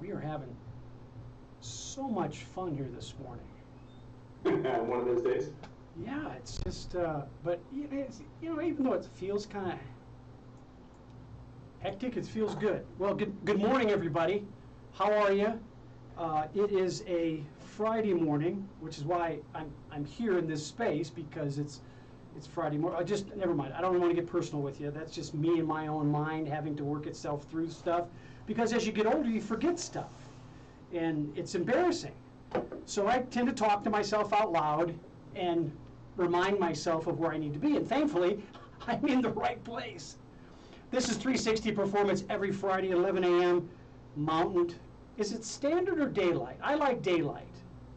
We are having so much fun here this morning. One of those days? Yeah, it's just, but even though it feels kind of hectic, it feels good. Well, good morning, everybody. How are you? It is a Friday morning, which is why I'm here in this space, because it's Friday morning. Never mind. I don't want to get personal with you. That's just me in my own mind having to work itself through stuff. Because as you get older, you forget stuff, and it's embarrassing. So I tend to talk to myself out loud and remind myself of where I need to be. And thankfully, I'm in the right place. This is 360 Performance every Friday, 11 a.m. Mountain. Is it standard or daylight? I like daylight,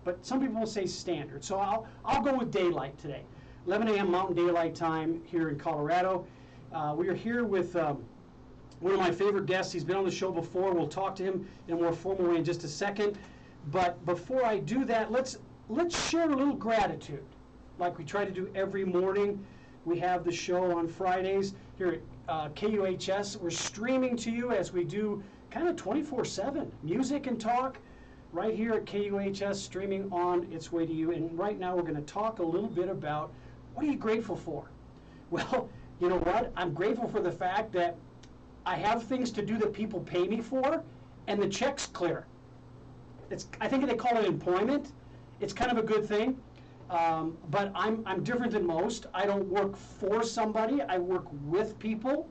but some people will say standard. So I'll go with daylight today. 11 a.m. Mountain Daylight Time here in Colorado. We are here with one of my favorite guests. He's been on the show before. We'll talk to him in a more formal way in just a second. But before I do that, let's share a little gratitude, like we try to do every morning. We have the show on Fridays here at KUHS. We're streaming to you as we do kind of 24/7 music and talk right here at KUHS, streaming on its way to you. And right now we're going to talk a little bit about what are you grateful for? Well, you know what? I'm grateful for the fact that I have things to do that people pay me for, and the check's clear. I think they call it employment. It's kind of a good thing, but I'm different than most. I don't work for somebody. I work with people,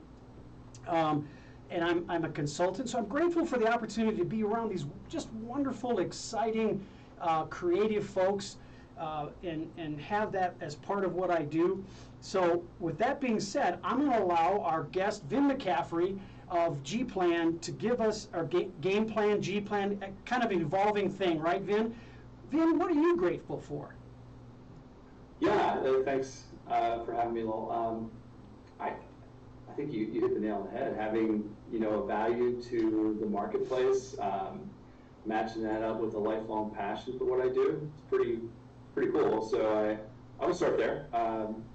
and I'm a consultant. So I'm grateful for the opportunity to be around these just wonderful, exciting, creative folks, and have that as part of what I do. So with that being said, I'm going to allow our guest, Vin McCaffrey of G-Plan, to give us our game plan, G-Plan, kind of evolving thing, right, Vin? Vin, what are you grateful for? Yeah, thanks for having me, Lowell. I think you hit the nail on the head. Having a value to the marketplace, matching that up with a lifelong passion for what I do, it's pretty cool. So I would start there.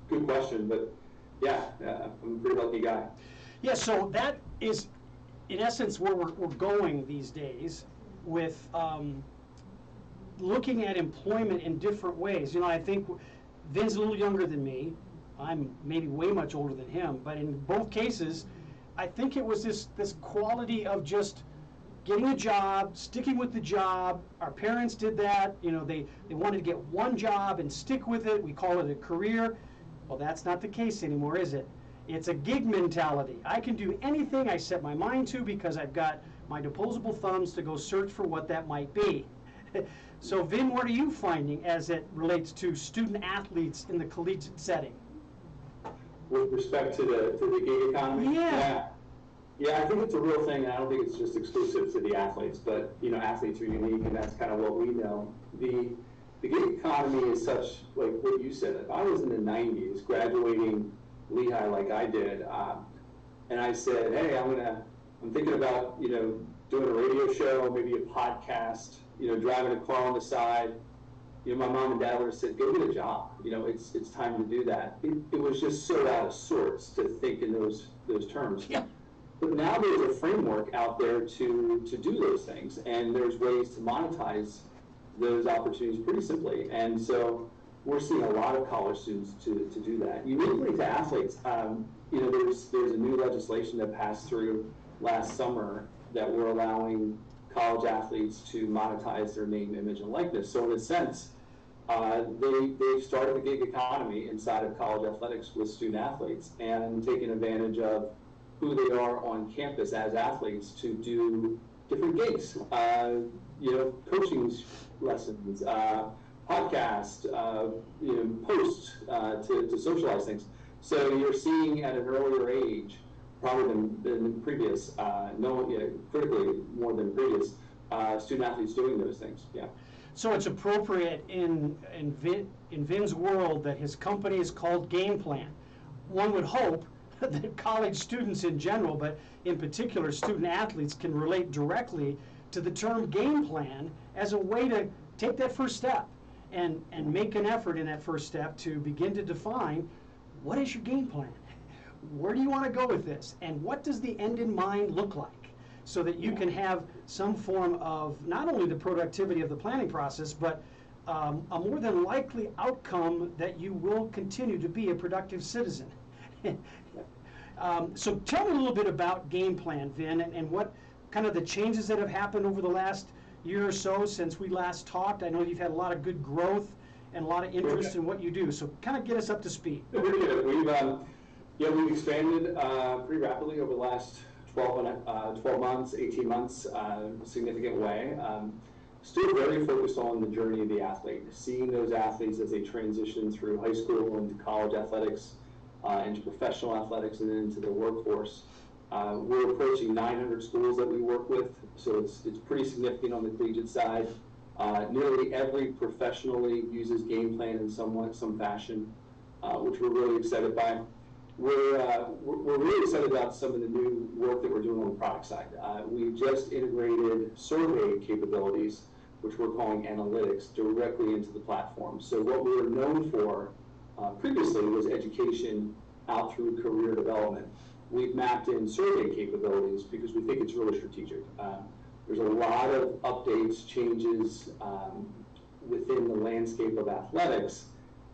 Good question, but yeah, I'm a pretty lucky guy. Yeah, so that is, in essence, where we're going these days with looking at employment in different ways. I think Vin's a little younger than me. I'm maybe way much older than him, but in both cases, I think it was this quality of just getting a job, sticking with the job. Our parents did that. They wanted to get one job and stick with it. We call it a career. Well, that's not the case anymore, is it? It's a gig mentality. I can do anything I set my mind to because I've got my disposable thumbs to go search for what that might be. So, Vin, what are you finding as it relates to student athletes in the collegiate setting? With respect to the gig economy? Yeah, I think it's a real thing, and I don't think it's just exclusive to the athletes, but athletes are unique, and that's kind of what we know. The gig economy is such, like what you said. If I was in the 90s graduating Lehigh like I did, and I said, hey, I'm thinking about doing a radio show, maybe a podcast, driving a car on the side. My mom and dad would have said, go get a job. It's time to do that. It was just so out of sorts to think in those terms. Yeah. But now there's a framework out there to do those things, and there's ways to monetize those opportunities pretty simply. And so we're seeing a lot of college students to do that. Uniquely to athletes, there's a new legislation that passed through last summer that we're allowing college athletes to monetize their name, image, and likeness. So in a sense, they've started the gig economy inside of college athletics with student athletes and taking advantage of who they are on campus as athletes to do different gigs, coaching lessons, podcast, posts to socialize things. So you're seeing at an earlier age, probably than previous, critically more than previous, student athletes doing those things. Yeah. So it's appropriate in Vin's world that his company is called Game Plan. One would hope that college students in general, but in particular student athletes, can relate directly to the term game plan as a way to take that first step and make an effort in that first step to begin to define what is your game plan? Where do you want to go with this? And what does the end in mind look like? so that you can have some form of not only the productivity of the planning process, but a more than likely outcome that you will continue to be a productive citizen. So tell me a little bit about Game Plan, Vin, and what kind of the changes that have happened over the last year or so since we last talked. I know you've had a lot of good growth and a lot of interest in what you do, so kind of get us up to speed. We've expanded pretty rapidly over the last 12 months, 18 months, significant way. Still very focused on the journey of the athlete, seeing those athletes as they transition through high school into college athletics, into professional athletics, and then into the workforce. We're approaching 900 schools that we work with, so it's pretty significant on the collegiate side. Nearly every professional league uses Game Plan in some fashion, which we're really excited by. We're really excited about some of the new work that we're doing on the product side. We just integrated survey capabilities, which we're calling analytics, directly into the platform. So what we were known for previously was education out through career development. We've mapped in survey capabilities because we think it's really strategic. There's a lot of updates, changes within the landscape of athletics,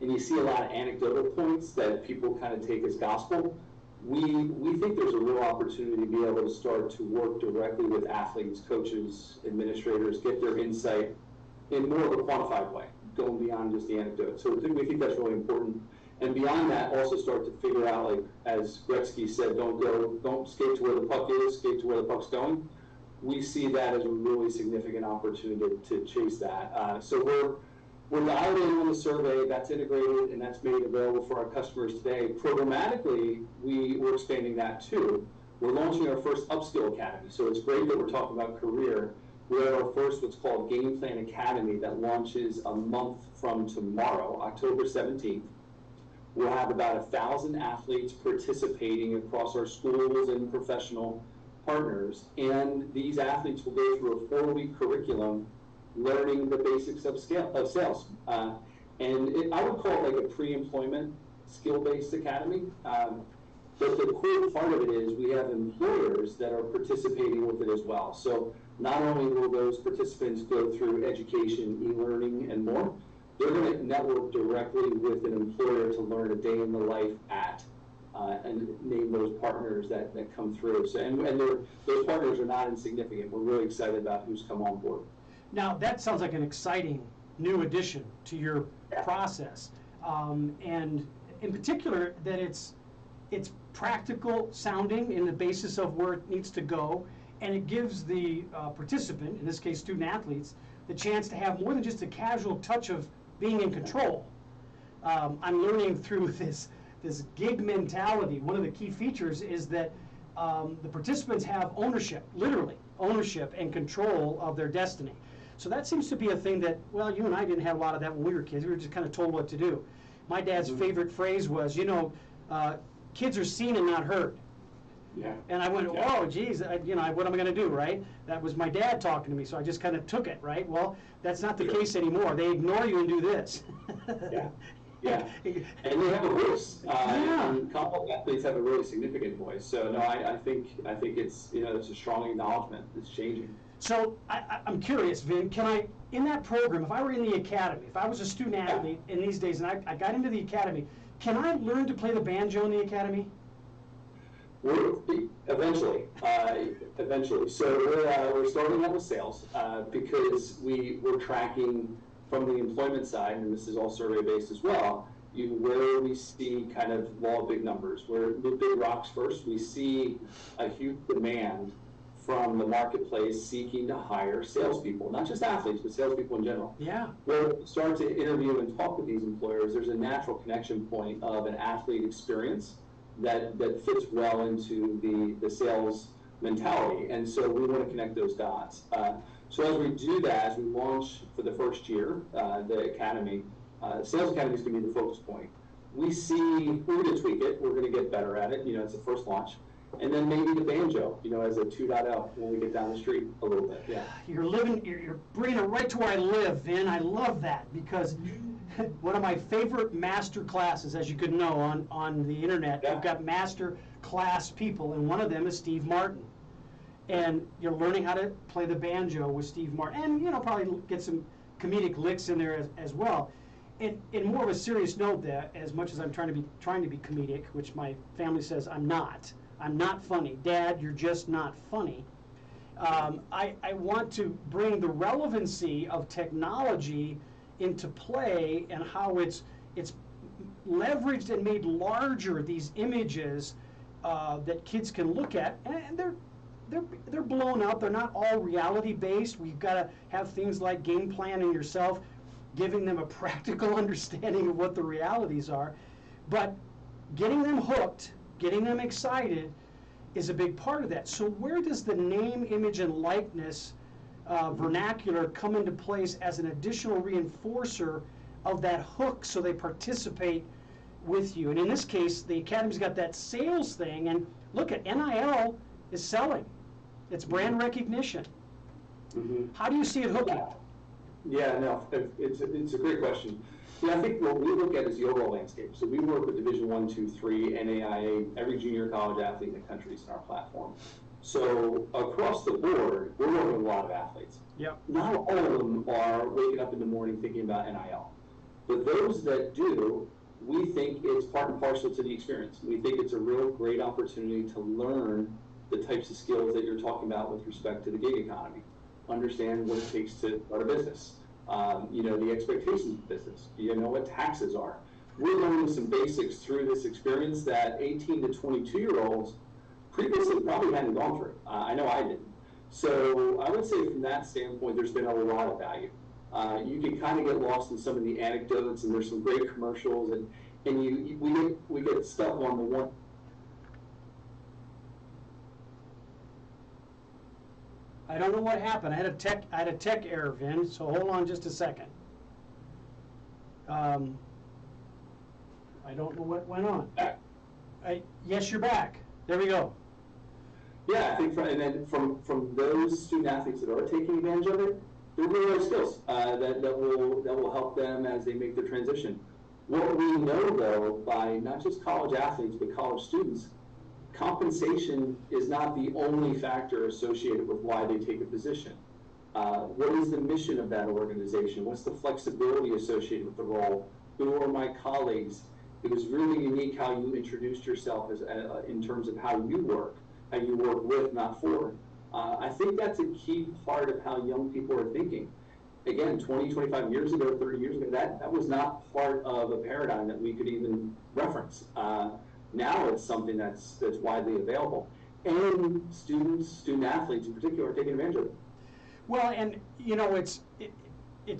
and you see a lot of anecdotal points that people kind of take as gospel. We think there's a real opportunity to be able to start to work directly with athletes, coaches, administrators, get their insight in more of a quantified way, going beyond just the anecdote. So we think that's really important. And beyond that, also start to figure out, like as Gretzky said, don't skate to where the puck is, skate to where the puck's going. We see that as a really significant opportunity to chase that. So we're dialed in on the survey, that's integrated and that's made available for our customers today. Programmatically, we're expanding that too. We're launching our first upskill academy. So it's great that we're talking about career. We have our first what's called Game Plan Academy that launches a month from tomorrow, October 17th. We'll have about 1,000 athletes participating across our schools and professional partners. And these athletes will go through a 4-week curriculum learning the basics of sales. I would call it like a pre-employment skill-based academy. But the cool part of it is we have employers that are participating with it as well. So not only will those participants go through education, e-learning, and more, they're going to network directly with an employer to learn a day in the life at and name those partners that come through. So, and those partners are not insignificant. We're really excited about who's come on board. Now, that sounds like an exciting new addition to your process. And in particular, that it's practical sounding in the basis of where it needs to go, and it gives the participant, in this case student athletes, the chance to have more than just a casual touch of being in control. I'm learning through this gig mentality. One of the key features is that the participants have ownership, literally ownership and control of their destiny. So that seems to be a thing that, well, you and I didn't have a lot of that when we were kids. We were just kind of told what to do. My dad's favorite phrase was, kids are seen and not heard. Yeah. And I went, oh, geez, what am I going to do, right? That was my dad talking to me, so I just kind of took it, right? Well, that's not the case anymore. They ignore you and do this. Yeah. And they have a voice. And college athletes have a really significant voice. So no, I think it's it's a strong acknowledgement. It's changing. So I'm curious, Vin, can I, in that program, if I were in the academy, if I was a student athlete in these days and I got into the academy, can I learn to play the banjo in the academy? Eventually. So we're starting out with sales because we're tracking from the employment side, and this is all survey-based as well, where we see kind of law of big numbers. Where the big rocks first, we see a huge demand from the marketplace seeking to hire salespeople, not just athletes, but salespeople in general. Yeah. We'll start to interview and talk with these employers. There's a natural connection point of an athlete experience that fits well into the sales mentality, and so we want to connect those dots. So as we do that, as we launch for the first year, the academy, Sales Academy is going to be the focus point. We're going to tweak it, we're going to get better at it, it's the first launch. And then maybe the banjo, as a 2.0 when we get down the street a little bit. Yeah. You're bringing it right to where I live, Vin. I love that because one of my favorite master classes, as you could know, on the internet, I've got master class people, and one of them is Steve Martin. And you're learning how to play the banjo with Steve Martin, and probably get some comedic licks in there as well. And in more of a serious note, that as much as I'm trying to be comedic, which my family says I'm not funny. Dad, you're just not funny. I want to bring the relevancy of technology into play and how it's leveraged and made larger, these images that kids can look at, and they're blown up. They're not all reality based. We've got to have things like game planning yourself, giving them a practical understanding of what the realities are. But getting them hooked, getting them excited is a big part of that. So where does the name, image, and likeness vernacular come into place as an additional reinforcer of that hook so they participate with you? And in this case, the Academy's got that sales thing, and look at NIL is selling. It's brand recognition. Mm-hmm. How do you see it hooking? Yeah, no, it's a great question. Yeah, I think what we look at is the overall landscape. So we work with Division I, II, III, NAIA, every junior college athlete in the country is in our platform. So across the board, we're working with a lot of athletes. Yep. Not all of them are waking up in the morning thinking about NIL. But those that do, we think it's part and parcel to the experience. We think it's a real great opportunity to learn the types of skills that you're talking about with respect to the gig economy. Understand what it takes to start a business. The expectations of business. What taxes are. We're learning some basics through this experience that 18 to 22-year-olds previously probably hadn't gone through. I know I didn't. So I would say from that standpoint, there's been a lot of value. You can kind of get lost in some of the anecdotes, and there's some great commercials, and we get stuck on the one. I don't know what happened. I had a tech error, Vin. So hold on just a second. I don't know what went on. Yes, you're back. There we go. Yeah, I think from those student athletes that are taking advantage of it, there really are skills that will help them as they make their transition. What we know, though, by not just college athletes but college students, compensation is not the only factor associated with why they take a position. What is the mission of that organization? What's the flexibility associated with the role? Who are my colleagues? It was really unique how you introduced yourself in terms of how you work with, not for. I think that's a key part of how young people are thinking. Again, 20, 25 years ago, 30 years ago, that was not part of a paradigm that we could even reference. Now it's something that's widely available, and student athletes in particular are taking advantage of it. Well, and it's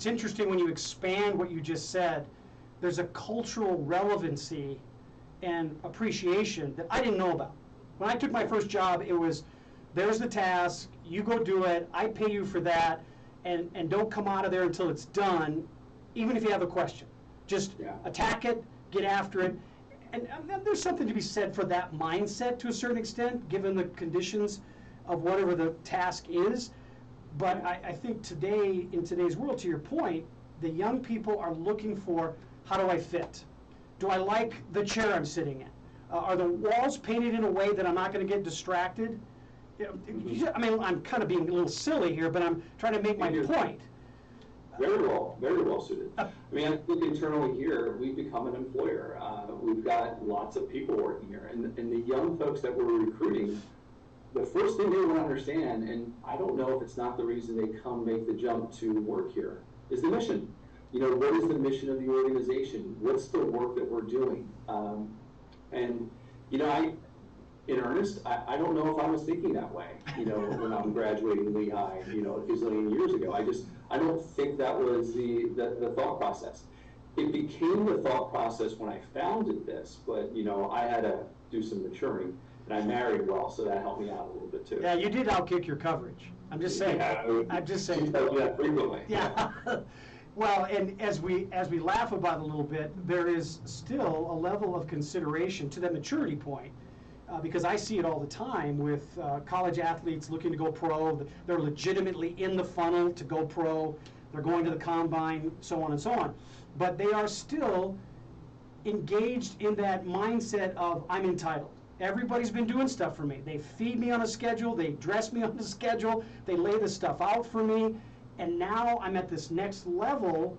interesting when you expand what you just said. There's a cultural relevancy and appreciation that I didn't know about. When I took my first job, it was, there's the task, you go do it, I pay you for that, and don't come out of there until it's done, even if you have a question. Just attack it, get after it. And there's something to be said for that mindset to a certain extent, given the conditions of whatever the task is. But I think today, in today's world, to your point, the young people are looking for, how do I fit? Do I like the chair I'm sitting in? Are the walls painted in a way that I'm not going to get distracted? I mean, I'm kind of being a little silly here, but I'm trying to make my point. Very well suited. I mean, I think internally here, we've become an employer. We've got lots of people working here, and the young folks that we're recruiting, the first thing they want to understand, and I don't know if it's not the reason they come make the jump to work here, is the mission. What is the mission of the organization? What's the work that we're doing? In earnest, I don't know if I was thinking that way, when I'm graduating Lehigh, a gazillion years ago. I don't think that was the thought process. It became the thought process when I founded this, but I had to do some maturing, and I married well, so that helped me out a little bit too. Yeah, you did outkick your coverage. I'm just saying. I'm just saying. Yeah, frequently. Yeah. Well, and as we laugh about it a little bit, there is still a level of consideration to that maturity point. Because I see it all the time with college athletes looking to go pro. They're legitimately in the funnel to go pro. They're going to the combine, so on and so on. But they are still engaged in that mindset of, I'm entitled. Everybody's been doing stuff for me. They feed me on a schedule, they dress me on a schedule, they lay the stuff out for me, and now I'm at this next level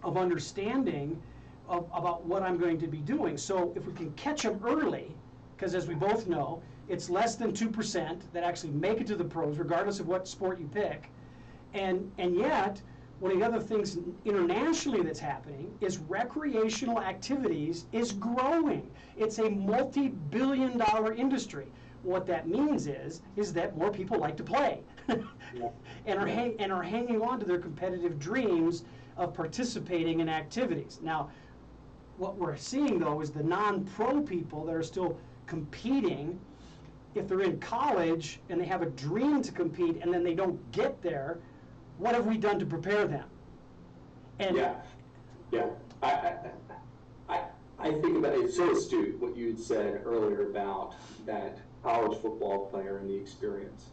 of understanding about what I'm going to be doing. So if we can catch them early, because as we both know, it's less than 2% that actually make it to the pros, regardless of what sport you pick. And yet, one of the other things internationally that's happening is recreational activities is growing. It's a multi-billion-dollar industry. What that means is that more people like to play and are hanging on to their competitive dreams of participating in activities. Now, what we're seeing, though, is the non-pro people that are still competing. If they're in college and they have a dream to compete and then they don't get there, what have we done to prepare them? And I think about it, it's so astute what you had said earlier about that college football player and the experience.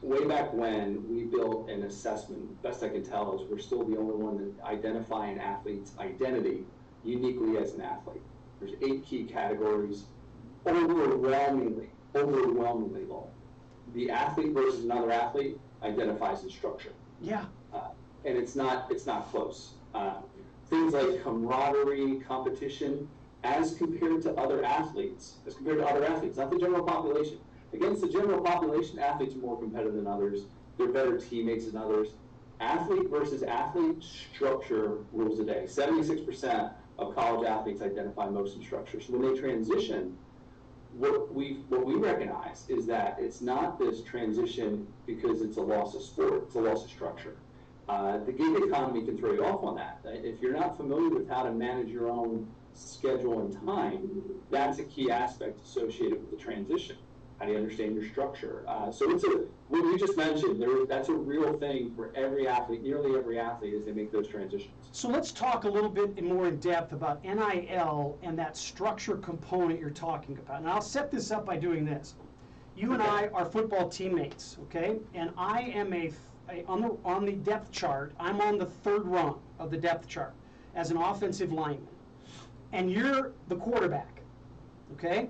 Way back when, we built an assessment, best I can tell is we're still the only one that identify an athlete's identity uniquely as an athlete. There's 8 key categories, overwhelmingly low. The athlete versus another athlete identifies in structure. Yeah. And it's not close. Things like camaraderie, competition, as compared to other athletes, not the general population. Against the general population, athletes are more competitive than others. They're better teammates than others. Athlete versus athlete, structure rules the day. 76% of college athletes identify most in structure. So when they transition, what we recognize is that it's not this transition because it's a loss of sport, it's a loss of structure. The gig economy can throw you off on that. If you're not familiar with how to manage your own schedule and time, that's a key aspect associated with the transition. How do you understand your structure? So it's what you just mentioned, that's a real thing for every athlete, nearly every athlete, as they make those transitions. So let's talk a little bit more in depth about NIL and that structure component you're talking about. And I'll set this up by doing this. You and I are football teammates, okay? And I am on the depth chart, I'm on the 3rd rung of the depth chart as an offensive lineman. And you're the quarterback, okay?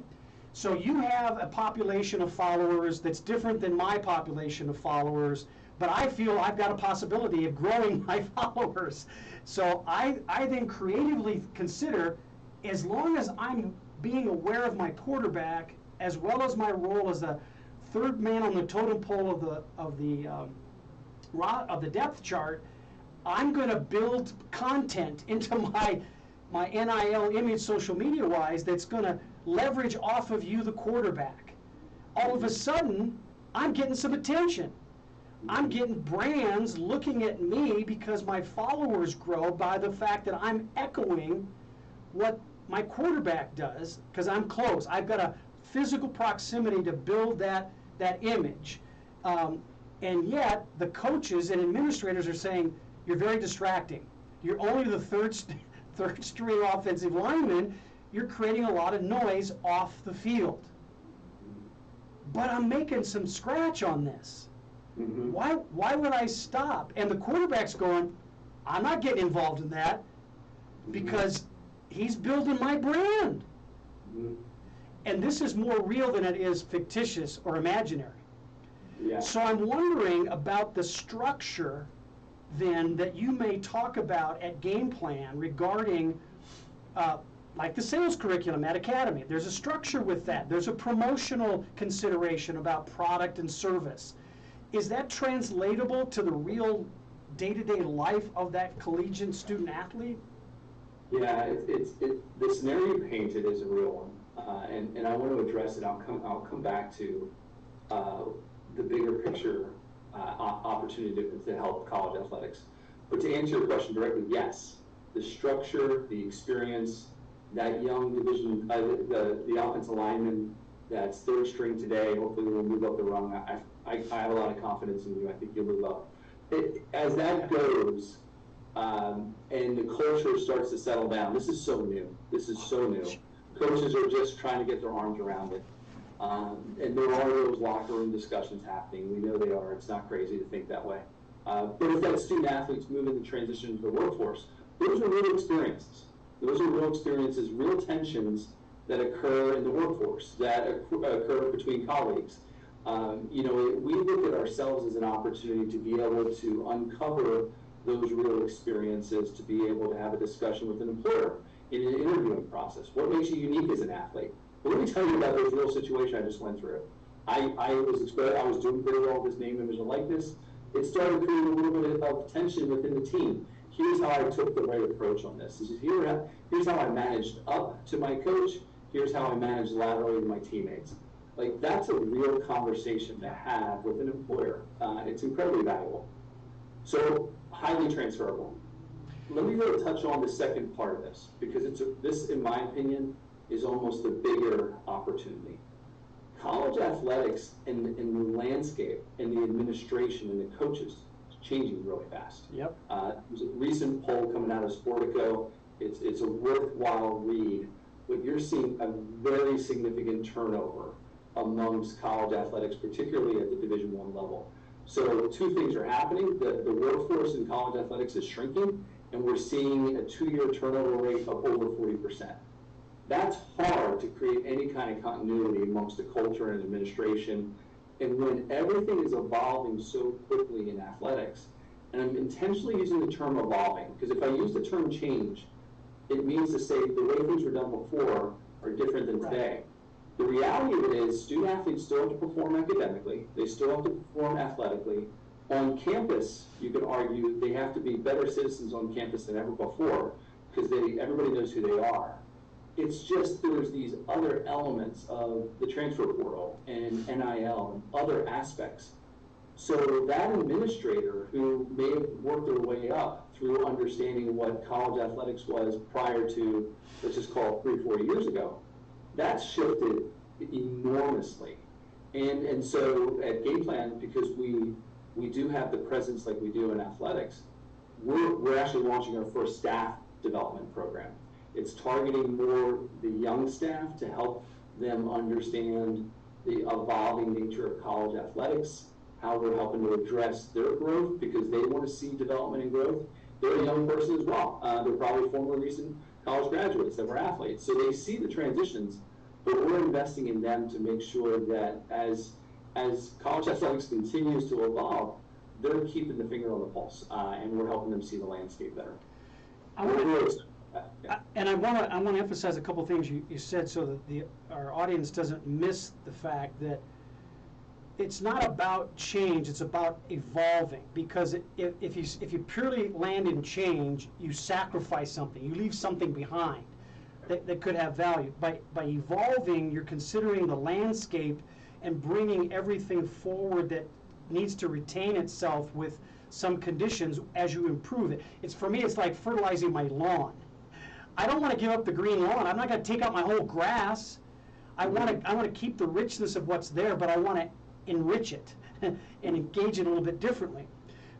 So you have a population of followers that's different than my population of followers, but I feel I've got a possibility of growing my followers. So I then creatively consider, as long as I'm being aware of my quarterback, as well as my role as the 3rd man on the totem pole of the depth chart, I'm going to build content into my NIL image, social media wise, that's going to leverage off of you, the quarterback. All of a sudden, I'm getting some attention. I'm getting brands looking at me because my followers grow by the fact that I'm echoing what my quarterback does because I'm close. I've got a physical proximity to build that image. And yet, the coaches and administrators are saying, you're very distracting. You're only the third string offensive lineman. You're creating a lot of noise off the field. But I'm making some scratch on this. Mm-hmm. Why would I stop? And the quarterback's going, I'm not getting involved in that because he's building my brand. Mm-hmm. And this is more real than it is fictitious or imaginary. Yeah. So I'm wondering about the structure then that you may talk about at Game Plan regarding like the sales curriculum at Academy. There's a structure with that. There's a promotional consideration about product and service. Is that translatable to the real day-to-day life of that collegiate student athlete? Yeah, the scenario you painted is a real one, and I want to address it. I'll come back to the bigger picture opportunity to help college athletics. But to answer your question directly, yes, the structure, the experience, that young division, the offensive lineman that's 3rd string today, hopefully will move up the rung. I have a lot of confidence in you. I think you'll move up. As that goes, and the culture starts to settle down, this is so new. Coaches are just trying to get their arms around it. And there are those locker room discussions happening. We know they are. It's not crazy to think that way. But if that student athlete's moving to transition into the workforce, those are real experiences. Those are real experiences, real tensions that occur in the workforce, that occur between colleagues. We look at ourselves as an opportunity to be able to uncover those real experiences, to be able to have a discussion with an employer in an interviewing process. What makes you unique as an athlete? Well, let me tell you about this real situation I just went through. I was doing pretty well with this name, image, and likeness. It started creating a little bit of tension within the team. Here's how I took the right approach on this. Here's how I managed up to my coach. Here's how I managed laterally to my teammates. Like, that's a real conversation to have with an employer. It's incredibly valuable. So, highly transferable. Let me really touch on the second part of this, because this, in my opinion, is almost a bigger opportunity. College athletics and the landscape and the administration and the coaches is changing really fast. Yep. There's a recent poll coming out of Sportico. It's a worthwhile read, but you're seeing a very significant turnover amongst college athletics, particularly at the Division I level. So two things are happening. The workforce in college athletics is shrinking, and we're seeing a 2-year turnover rate of over 40%. That's hard to create any kind of continuity amongst the culture and administration. And when everything is evolving so quickly in athletics, and I'm intentionally using the term evolving, because if I use the term change, it means to say the way things were done before are different than today. The reality of it is student athletes still have to perform academically, they still have to perform athletically. On campus, you could argue they have to be better citizens on campus than ever before, because everybody knows who they are. It's just there's these other elements of the transfer portal and NIL and other aspects. So that administrator who may have worked their way up through understanding what college athletics was prior to, let's just call it 3-4 years ago, that's shifted enormously. And so at Game Plan, because we do have the presence like we do in athletics, we're actually launching our first staff development program. It's targeting more the young staff to help them understand the evolving nature of college athletics, how we're helping to address their growth, because they want to see development and growth. They're a young person as well. They're probably former recent college graduates that were athletes. So they see the transitions, but we're investing in them to make sure that as college athletics continues to evolve, they're keeping the finger on the pulse, and we're helping them see the landscape better. I want to emphasize a couple things you said, so that our audience doesn't miss the fact that it's not about change, it's about evolving. Because if you purely land in change, you sacrifice something, you leave something behind that could have value. By evolving, you're considering the landscape and bringing everything forward that needs to retain itself with some conditions as you improve it. For me, it's like fertilizing my lawn. I don't want to give up the green lawn. I'm not going to take out my whole grass. I want to keep the richness of what's there, but I want to enrich it and engage it a little bit differently.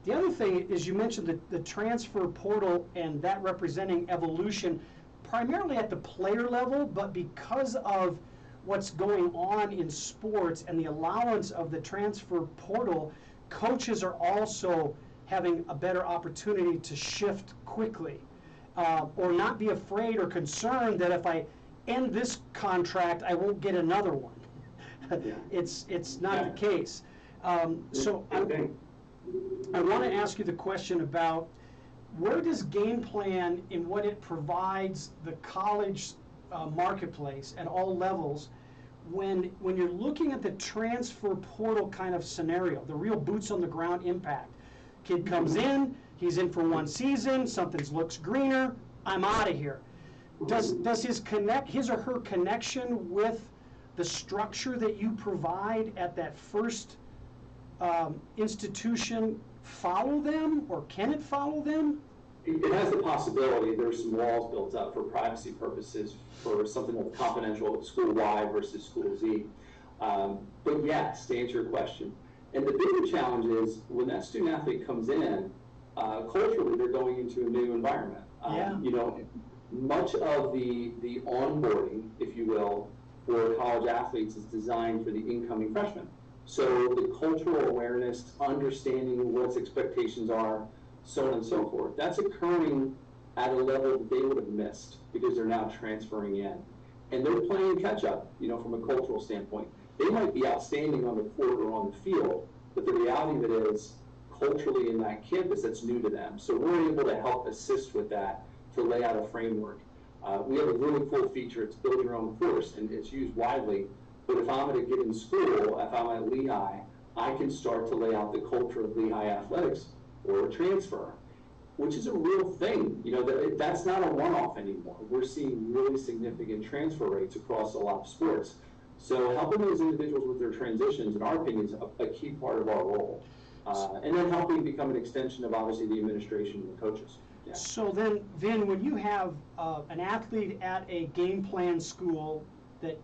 The other thing is, you mentioned the transfer portal and that representing evolution primarily at the player level, but because of what's going on in sports and the allowance of the transfer portal, coaches are also having a better opportunity to shift quickly, or not be afraid or concerned that if I end this contract, I won't get another one. Yeah. It's not the case. So I want to ask you the question about where does Game Plan, in what it provides the college marketplace at all levels, when you're looking at the transfer portal kind of scenario, the real boots on the ground impact. Kid comes in, he's in for 1 season, something looks greener, I'm out of here. Does his or her connection with the structure that you provide at that first institution follow them, or can it follow them? It has the possibility. There's some walls built up for privacy purposes for something that's confidential at school Y versus school Z. But yes, to answer your question. And the bigger challenge is when that student athlete comes in, culturally they're going into a new environment. Much of the onboarding, if you will, for college athletes is designed for the incoming freshmen. So the cultural awareness, understanding what expectations are, so on and so forth, that's occurring at a level that they would have missed because they're now transferring in. and they're playing catch up, from a cultural standpoint. They might be outstanding on the court or on the field, but the reality of it is, culturally in that campus, that's new to them. So we're able to help assist with that, to lay out a framework. We have a really cool feature. It's build your own course, and it's used widely. But if I'm at a given school, if I'm at Lehigh, I can start to lay out the culture of Lehigh athletics or a transfer, which is a real thing. That's not a one-off anymore. We're seeing really significant transfer rates across a lot of sports. So helping those individuals with their transitions, in our opinion, is a key part of our role. And then helping become an extension of, obviously, the administration and the coaches. Yeah. So then, Vin, when you have an athlete at a game plan school that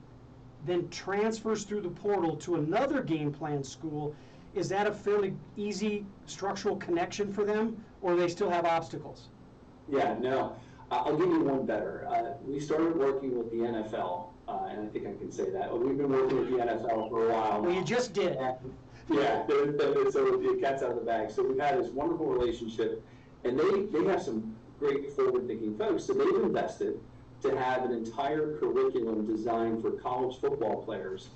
then transfers through the portal to another game plan school, is that a fairly easy structural connection for them, or do they still have obstacles? Yeah, no. I'll give you one better. We started working with the NFL, and I think I can say that. We've been working with the NFL for a while now. Well, you just did. Yeah, so the cat's out of the bag. So we've had this wonderful relationship, and they have some great forward-thinking folks. So they've invested to have an entire curriculum designed for college football players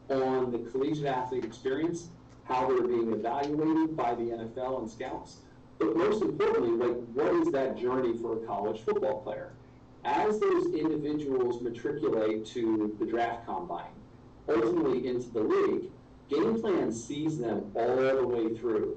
on the collegiate athlete experience, how they're being evaluated by the NFL and scouts. But most importantly, what is that journey for a college football player? As those individuals matriculate to the draft combine, ultimately into the league, game plan sees them all the way through.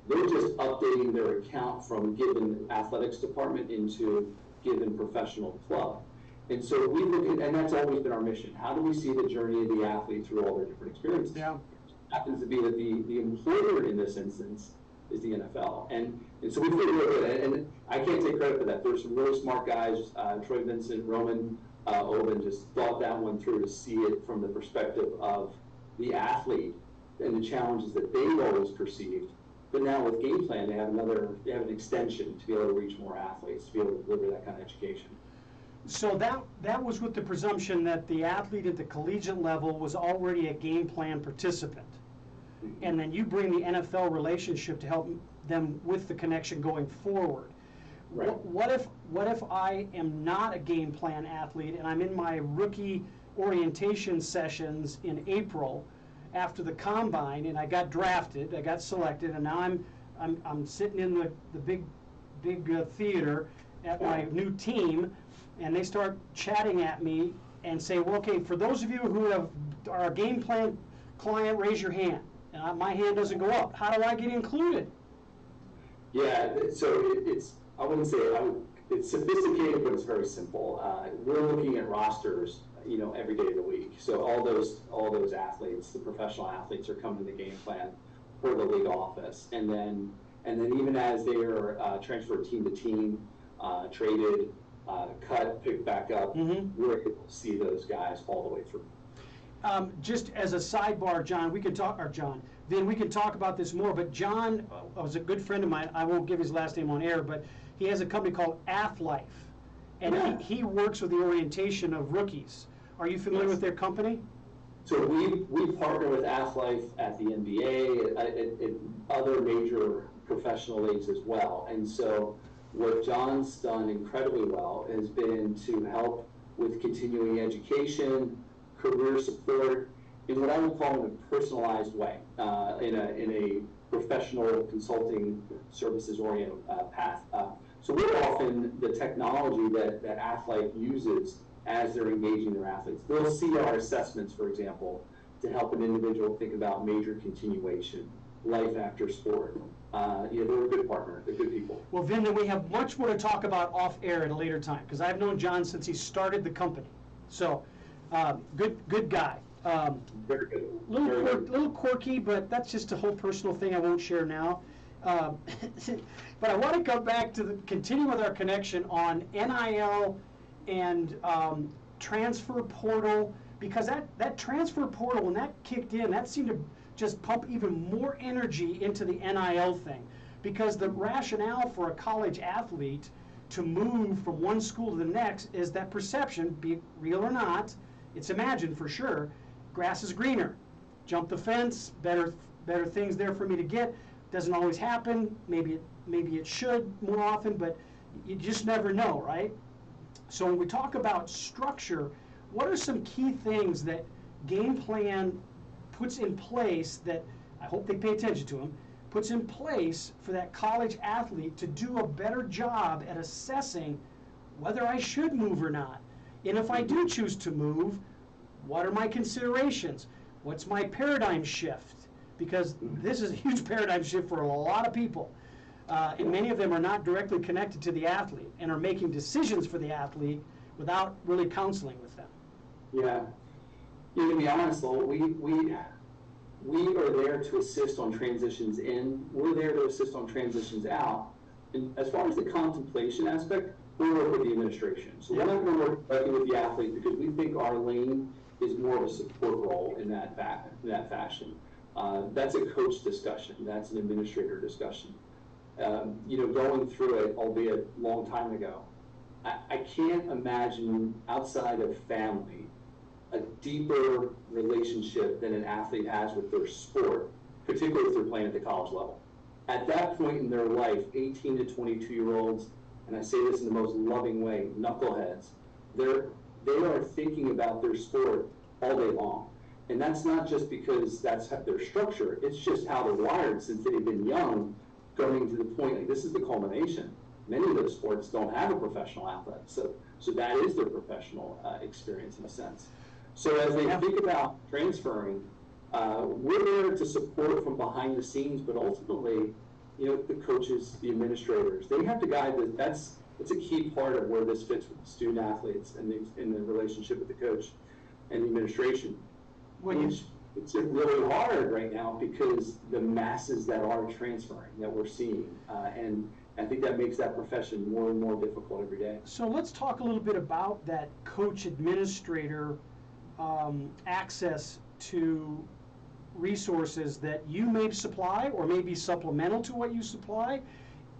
They're just updating their account from given athletics department into given professional club. And so we look at, and that's always been our mission. How do we see the journey of the athlete through all their different experiences? Yeah. It happens to be that the employer in this instance is the NFL. And so we feel really good. And I can't take credit for that. There's some really smart guys, Troy Vincent, Roman Oben, just thought that one through to see it from the perspective of the athlete and the challenges that they've always perceived. But now with game plan, they have an extension to be able to reach more athletes, to be able to deliver that kind of education. So that was with the presumption that the athlete at the collegiate level was already a game plan participant. Mm-hmm. And then you bring the NFL relationship to help them with the connection going forward. Right. What if I am not a game plan athlete and I'm in my rookie orientation sessions in April after the combine, and I got drafted, I got selected, and now I'm sitting in the big theater at my new team, and they start chatting at me and say, well, okay, for those of you who are a game plan client, raise your hand. And my hand doesn't go up. How do I get included? Yeah, so I wouldn't say it's sophisticated, but it's very simple. We're looking at rosters, every day of the week. So all those athletes, the professional athletes, are coming to the game plan per the league office, and then even as they are transferred team to team, traded, cut, picked back up, mm-hmm. we're able to see those guys all the way through. Just as a sidebar, John, we can talk about this more, but John was a good friend of mine. I won't give his last name on air, but he has a company called AthLife, and yeah. he works with the orientation of rookies. Are you familiar with their company? So we partner with AthLife at the NBA, at other major professional leagues as well. And so what John's done incredibly well has been to help with continuing education, career support, in what I would call in a personalized way, in a professional consulting services oriented path. So we're often the technology that AthLife uses as they're engaging their athletes. They'll see our assessments, for example, to help an individual think about major continuation, life after sport. They're a good partner. They're good people. Well, Vin, then we have much more to talk about off air at a later time, because I've known John since he started the company. So, good guy. Very good. Little quirky, but that's just a whole personal thing I won't share now. But I want to go back to continue with our connection on NIL and transfer portal, because that transfer portal, when that kicked in, that seemed to just pump even more energy into the NIL thing, because the rationale for a college athlete to move from one school to the next is that perception, be it real or not, it's imagined for sure, grass is greener. Jump the fence, better things there for me to get. Doesn't always happen. Maybe it should more often, but you just never know, right? So when we talk about structure, what are some key things that game plan puts in place that, I hope they pay attention to them, puts in place for that college athlete to do a better job at assessing whether I should move or not? And if I do choose to move, what are my considerations? What's my paradigm shift? Because this is a huge paradigm shift for a lot of people. And many of them are not directly connected to the athlete and are making decisions for the athlete without really counseling with them. Yeah. To be honest, though, we are there to assist on transitions in. We're there to assist on transitions out. And as far as the contemplation aspect, we work with the administration. So we're not going to work directly with the athlete because we think our lane is more of a support role in that fashion. That's a coach discussion. That's an administrator discussion. Going through it, albeit a long time ago, I can't imagine outside of family a deeper relationship than an athlete has with their sport, particularly if they're playing at the college level. At that point in their life, 18 to 22-year-olds, and I say this in the most loving way, knuckleheads, they are thinking about their sport all day long. And that's not just because that's their structure, it's just how they're wired since they've been young, going to the point, like this is the culmination. Many of those sports don't have a professional athlete, so that is their professional experience in a sense. So as they think about transferring, we're there to support from behind the scenes, but ultimately, the coaches, the administrators, they have to guide this. That's a key part of where this fits with the student athletes and in the relationship with the coach and the administration. It's really hard right now because the masses that are transferring that we're seeing, and I think that makes that profession more and more difficult every day. So let's talk a little bit about that coach administrator access to resources that you may supply or may be supplemental to what you supply,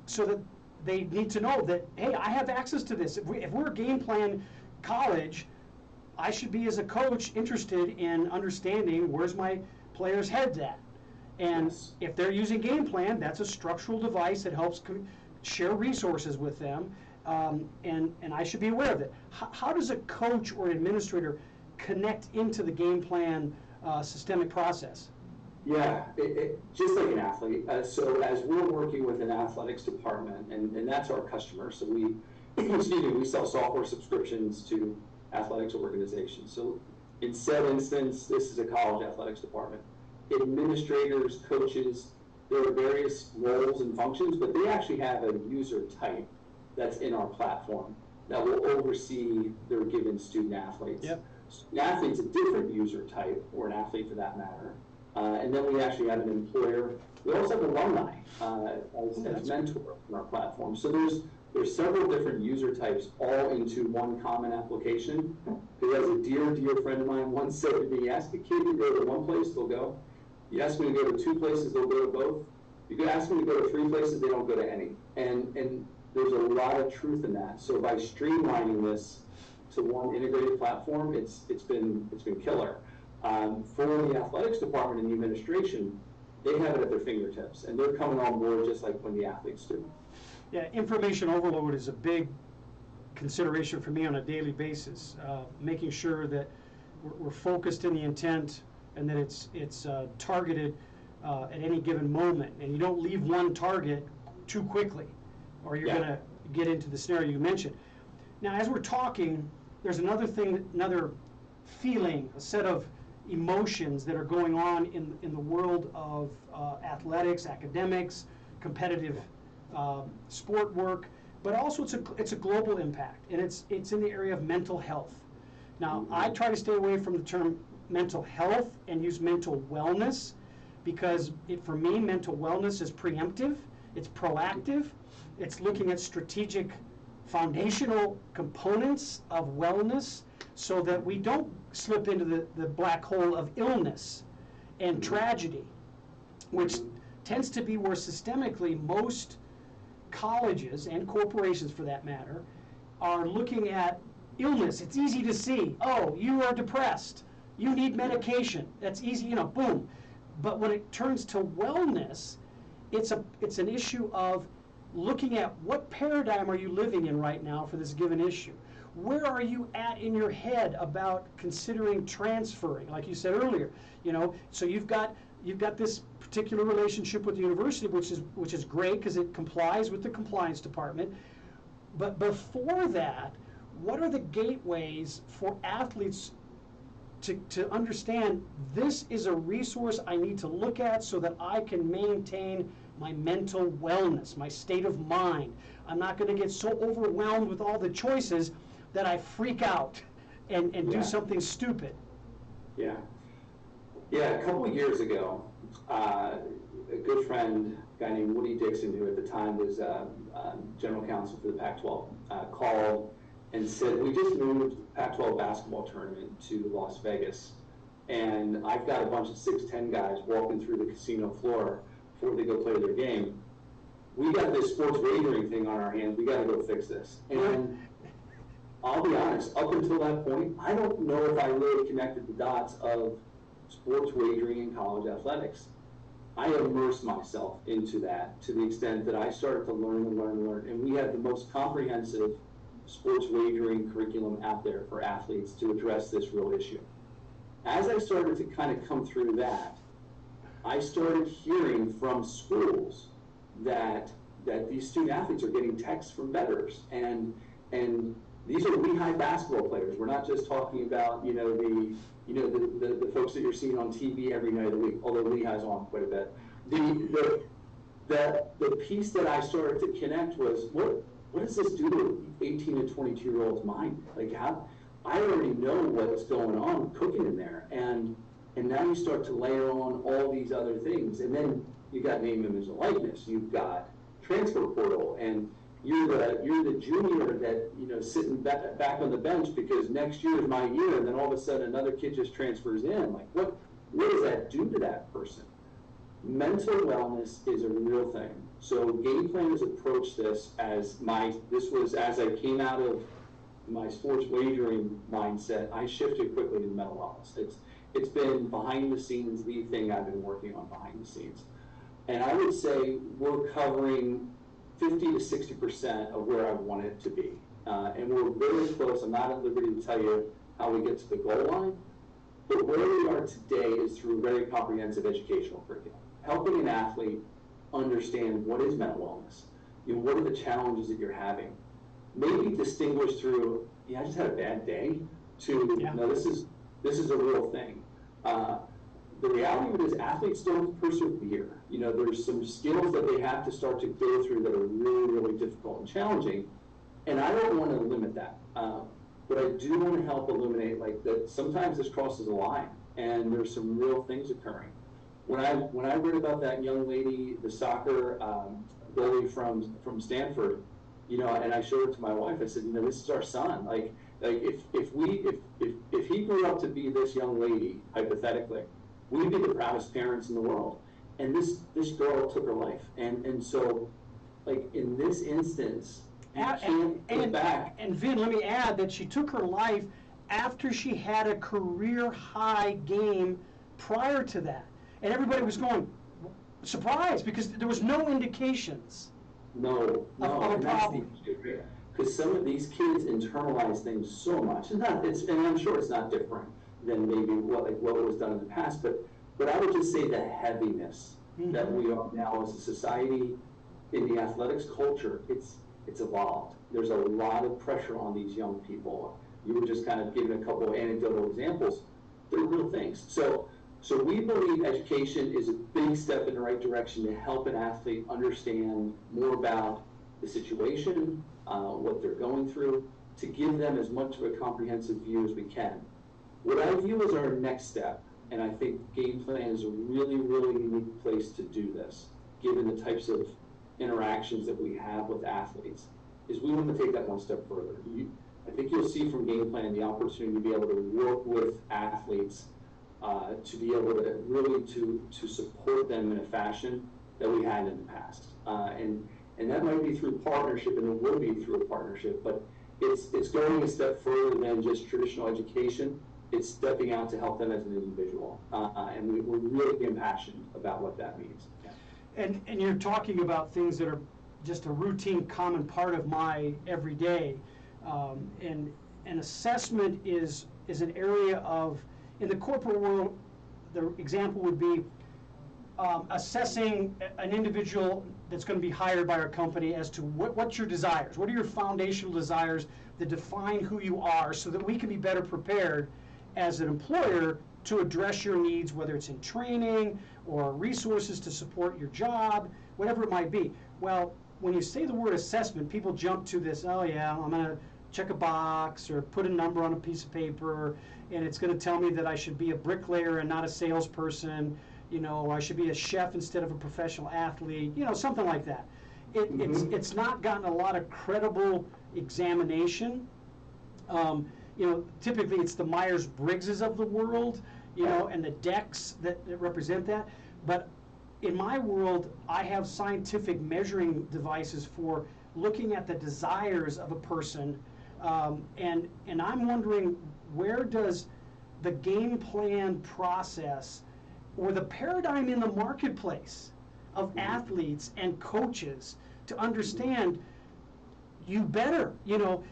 so that they need to know that, hey, I have access to this. If we're a game plan college, I should be, as a coach, interested in understanding where's my players' heads at. And if they're using game plan, that's a structural device that helps share resources with them, and I should be aware of it. How does a coach or administrator connect into the game plan systemic process? Yeah, just like an athlete. So as we're working with an athletics department, and that's our customer, so we sell software subscriptions to athletics organizations. So in said instance, this is a college athletics department. Administrators, coaches, there are various roles and functions, but they actually have a user type that's in our platform that will oversee their given student athletes. Yep. An athlete's a different user type, or an athlete for that matter. And then we actually have an employer. We also have alumni as mentors in our platform. So there's several different user types all into one common application. Because as a dear friend of mine once said to me, ask a kid to go to one place, they'll go. You ask them to go to two places, they'll go to both. You can ask them to go to three places, they don't go to any. And there's a lot of truth in that. So by streamlining this to one integrated platform, it's been killer. For the athletics department and the administration, they have it at their fingertips, and they're coming on board just like when the athletes do. Yeah, information overload is a big consideration for me on a daily basis. Making sure that we're focused in the intent and that it's targeted at any given moment, and you don't leave one target too quickly, or you're going to get into the scenario you mentioned. Now, as we're talking, there's another feeling, a set of emotions that are going on in the world of athletics, academics, competitive sport work, but also it's a global impact, and it's in the area of mental health. Now, I try to stay away from the term mental health and use mental wellness, because for me, mental wellness is preemptive, it's proactive, it's looking at strategic foundational components of wellness so that we don't slip into the black hole of illness and tragedy, which tends to be where systemically most colleges and corporations, for that matter, are looking at illness. It's easy to see. Oh, you are depressed. You need medication. That's easy, boom. But when it turns to wellness, it's an issue of looking at what paradigm are you living in right now for this given issue. where are you at in your head about considering transferring, like you said earlier? So you've got this particular relationship with the university, which is great because it complies with the compliance department. But before that, what are the gateways for athletes to understand this is a resource I need to look at so that I can maintain my mental wellness, my state of mind? I'm not going to get so overwhelmed with all the choices that I freak out and do something stupid. Yeah. Yeah, a couple of years ago, a good friend, a guy named Woody Dixon, who at the time was general counsel for the Pac-12, called and said, we just moved the Pac-12 basketball tournament to Las Vegas, and I've got a bunch of 6'10" guys walking through the casino floor before they go play their game. We got this sports wagering thing on our hands. We got to go fix this. And I'll be honest, up until that point, I don't know if I really connected the dots of sports wagering in college athletics. I immersed myself into that to the extent that I started to learn, and we have the most comprehensive sports wagering curriculum out there for athletes to address this real issue. As I started to kind of come through that, I started hearing from schools that these student athletes are getting texts from bettors, and these are Lehigh basketball players. We're not just talking about the folks that you're seeing on TV every night of the week, although Lehigh's on quite a bit. The piece that I started to connect was, what does this do to 18 to 22-year-old's mind? Like, how I already know what's going on cooking in there, and now you start to layer on all these other things, and then you got name, image, and likeness. You've got transfer portal, and you're the junior that sitting back on the bench because next year is my year, and then all of a sudden another kid just transfers in. Like, what does that do to that person? Mental wellness is a real thing. So Game Plan has approached this as as I came out of my sports wagering mindset, I shifted quickly to mental wellness. It's been behind the scenes, the thing I've been working on behind the scenes. And I would say we're covering 50 to 60% of where I want it to be. And we're very close. I'm not at liberty to tell you how we get to the goal line, but where we are today is through very comprehensive educational curriculum, helping an athlete understand what is mental wellness, what are the challenges that you're having, maybe distinguish through, I just had a bad day, to, no, this is a real thing. The reality of it is athletes don't persevere. There's some skills that they have to start to go through that are really, really difficult and challenging, and I don't want to limit that. But I do want to help illuminate that sometimes this crosses a line, and there's some real things occurring. When I read about that young lady, the soccer goalie from Stanford, and I showed it to my wife, I said, this is our son. If he grew up to be this young lady, hypothetically, we'd be the proudest parents in the world. And this girl took her life, and so, in this instance, you can't go back. And Vin, let me add that she took her life after she had a career high game prior to that. And everybody was going, surprised, because there was no indications of a problem. Because some of these kids internalize things so much, and I'm sure it's not different than maybe what was done in the past, but I would just say the heaviness that we are now as a society in the athletics culture, it's evolved. There's a lot of pressure on these young people. You were just kind of giving a couple of anecdotal examples. They're real things. So we believe education is a big step in the right direction to help an athlete understand more about the situation, what they're going through, to give them as much of a comprehensive view as we can. What I view as our next step, and I think Game Plan is a really, really unique place to do this, given the types of interactions that we have with athletes, is we want to take that one step further. I think you'll see from Game Plan the opportunity to be able to work with athletes to be able to really to support them in a fashion that we had in the past. And that might be through partnership, and it will be through a partnership, but it's going a step further than just traditional education. It's stepping out to help them as an individual, and we're really impassioned about what that means. Yeah. And you're talking about things that are just a routine, common part of my everyday, and an assessment is an area of, in the corporate world, the example would be assessing an individual that's going to be hired by our company as to what's your desires, what are your foundational desires that define who you are, so that we can be better prepared as an employer to address your needs, whether it's in training or resources to support your job, whatever it might be. Well, when you say the word assessment, people jump to this, oh yeah, I'm going to check a box or put a number on a piece of paper, and it's going to tell me that I should be a bricklayer and not a salesperson, you know, or I should be a chef instead of a professional athlete, you know, something like that. It's not gotten a lot of credible examination. You know, typically it's the Myers-Briggses of the world, you know, and the decks that represent that. But in my world, I have scientific measuring devices for looking at the desires of a person, and I'm wondering, where does the game plan process or the paradigm in the marketplace of athletes and coaches to understand you better, you know,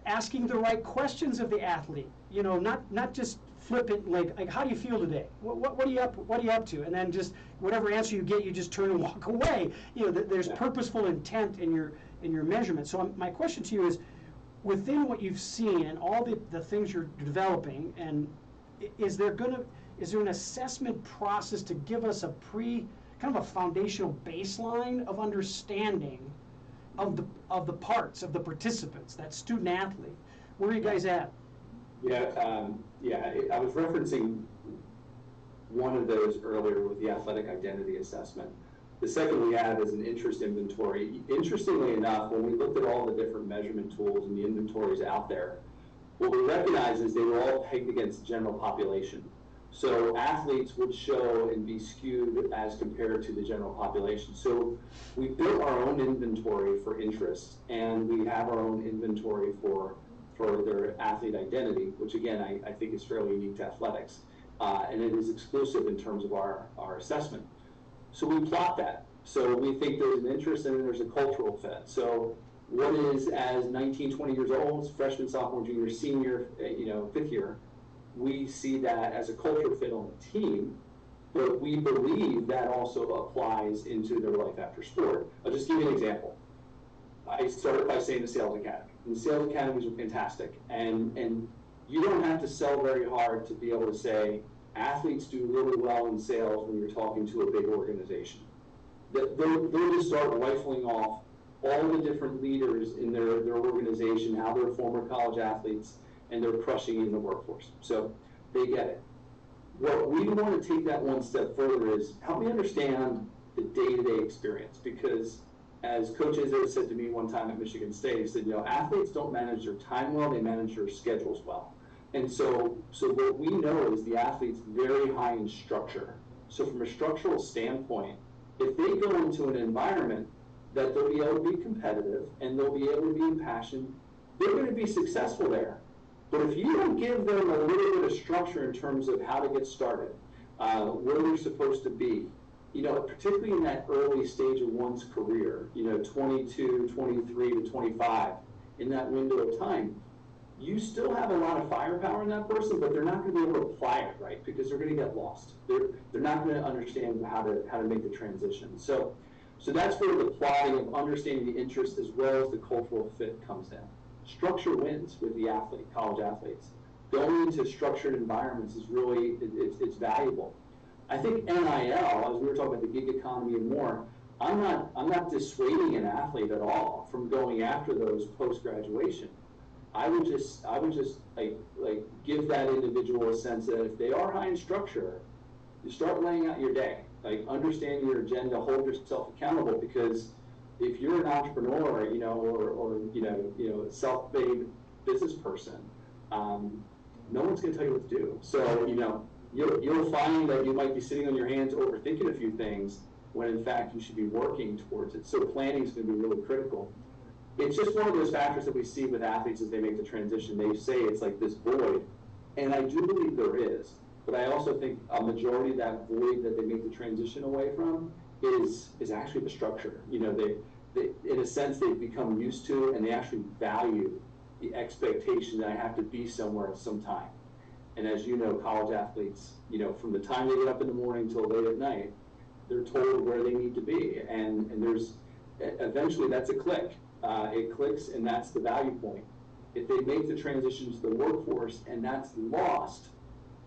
asking the right questions of the athlete, you know, not just flippant, like how do you feel today? What are you up to? And then just whatever answer you get, you just turn and walk away. You know, there's purposeful intent in your measurement. So my question to you is, within what you've seen and all the things you're developing, and is there an assessment process to give us a kind of a foundational baseline of understanding of the parts of the participants, that student athlete? Where are you guys at? I was referencing one of those earlier with the athletic identity assessment. The second we have is an interest inventory. Interestingly enough, when we looked at all the different measurement tools and the inventories out there, what we recognized is they were all pegged against the general population. So athletes would show and be skewed as compared to the general population. So we built our own inventory for interest, and we have our own inventory for their athlete identity, which again, I think is fairly unique to athletics. And it is exclusive in terms of our assessment. So we plot that. So we think there's an interest and then there's a cultural fit. So what is, as 19, 20 years old, freshman, sophomore, junior, senior, fifth year, we see that as a culture fit on the team, but we believe that also applies into their life after sport. I'll just give you an example. I started by saying the sales academy. And the sales academies are fantastic. And you don't have to sell very hard to be able to say athletes do really well in sales when you're talking to a big organization. They'll just start rifling off all the different leaders in their organization, how they're former college athletes, and they're crushing in the workforce. So they get it. What we want to take that one step further is help me understand the day-to-day experience, because as Coach Izzo said to me one time at Michigan State, he said, athletes don't manage their time well, they manage their schedules well. And so what we know is the athlete's very high in structure. So from a structural standpoint, if they go into an environment that they'll be able to be competitive and they'll be able to be impassioned, they're going to be successful there. But if you don't give them a little bit of structure in terms of how to get started, where they're supposed to be, particularly in that early stage of one's career, 22, 23 to 25, in that window of time, you still have a lot of firepower in that person, but they're not going to be able to apply it right because they're going to get lost. They're not going to understand how to make the transition. So that's where the plotting of understanding the interest as well as the cultural fit comes in. Structure wins with the college athletes. Going into structured environments is really, it's valuable. I think NIL, as we were talking about the gig economy and more, I'm not dissuading an athlete at all from going after those post-graduation. I would just like give that individual a sense that if they are high in structure, you start laying out your day, like understand your agenda, hold yourself accountable, because if you're an entrepreneur, or self-made business person, no one's going to tell you what to do. So you'll find that you might be sitting on your hands overthinking a few things when in fact you should be working towards it. So planning is going to be really critical. It's just one of those factors that we see with athletes as they make the transition. They say it's like this void, and I do believe there is, but I also think a majority of that void that they make the transition away from is actually the structure. They in a sense they've become used to, and they actually value the expectation that I have to be somewhere at some time. And as you know, college athletes, from the time they get up in the morning till late at night, they're told where they need to be. And there's, eventually that's a click. It clicks, and that's the value point. If they make the transition to the workforce and that's lost,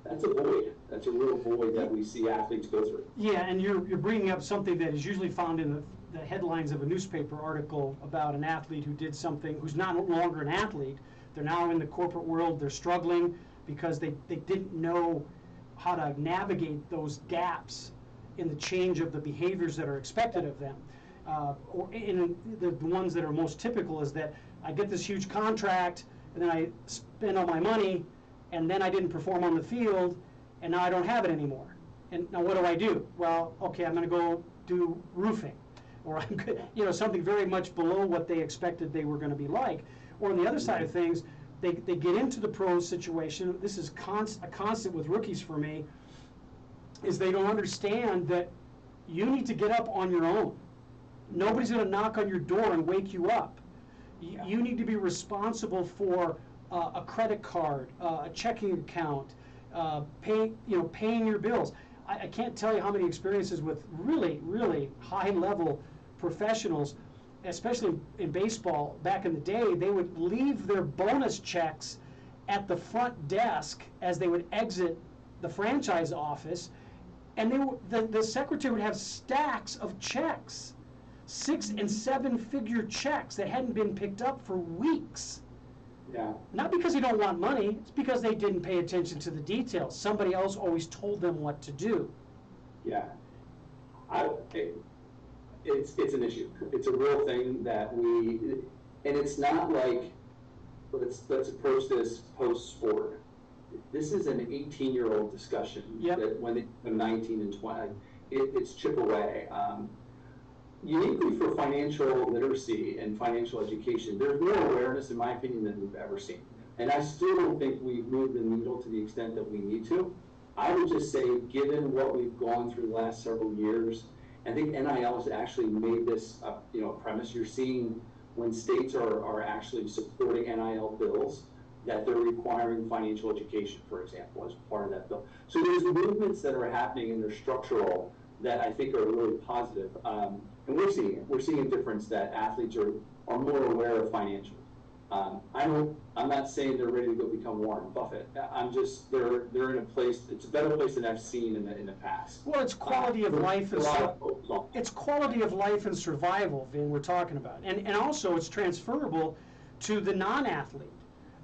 that's a void. That's a real void that we see athletes go through. Yeah, and you're bringing up something that is usually found in the headlines of a newspaper article about an athlete who did something, who's no longer an athlete. They're now in the corporate world. They're struggling because they didn't know how to navigate those gaps in the change of the behaviors that are expected of them. Or in the ones that are most typical is that I get this huge contract, and then I spend all my money, and then I didn't perform on the field, and now I don't have it anymore. And now what do? Well, okay, I'm going to go do roofing, or I'm good, something very much below what they expected they were going to be like. Or on the other side of things, they get into the pro situation. This is a constant with rookies for me, is they don't understand that you need to get up on your own. Nobody's going to knock on your door and wake you up. You need to be responsible for a credit card, a checking account, paying your bills. I can't tell you how many experiences with really, really high-level professionals, especially in baseball back in the day. They would leave their bonus checks at the front desk as they would exit the franchise office, and the secretary would have stacks of checks, 6- and 7-figure checks that hadn't been picked up for weeks. Yeah. Not because they don't want money, it's because they didn't pay attention to the details. Somebody else always told them what to do. Yeah. It's an issue. It's a real thing that and it's not like, let's approach this post-sport. This is an 18-year-old discussion. Yep. That when they're 19 and 20, it's chip away. Uniquely for financial literacy and financial education, there's more awareness, in my opinion, than we've ever seen. And I still don't think we've moved the needle to the extent that we need to. I would just say, given what we've gone through the last several years, I think NIL has actually made this a premise. You're seeing when states are actually supporting NIL bills, that they're requiring financial education, for example, as part of that bill. So there's movements that are happening, and they're structural, that I think are really positive. And we're seeing it. We're seeing a difference that athletes are more aware of financials. I'm not saying they're ready to go become Warren Buffett. I'm just, they're in a place, it's a better place than I've seen in the past. Well, it's quality of life. It's quality of life and survival, Vin, we're talking about. And also it's transferable to the non-athlete.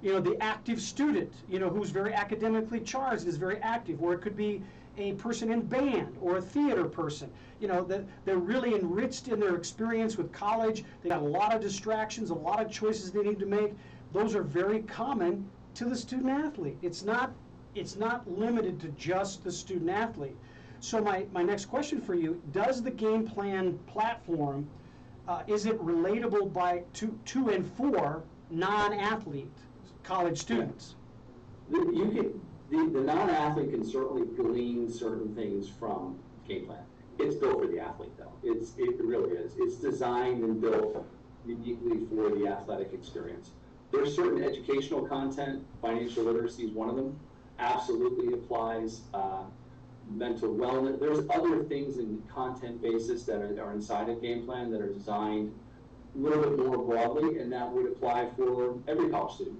The active student, who's very academically charged and is very active, or it could be a person in band or a theater person. They're really enriched in their experience with college. They got a lot of distractions, a lot of choices they need to make. Those are very common to the student athlete. It's not limited to just the student athlete. So my next question for you, does the game plan platform, is it relatable to and for non-athlete college students? The non-athlete can certainly glean certain things from game plan. It's built for the athlete, though. It really is. It's designed and built uniquely for the athletic experience. There's certain educational content. Financial literacy is one of them. Absolutely applies. Mental wellness. There's other things in content basis that are inside of game plan that are designed a little bit more broadly, and that would apply for every college student.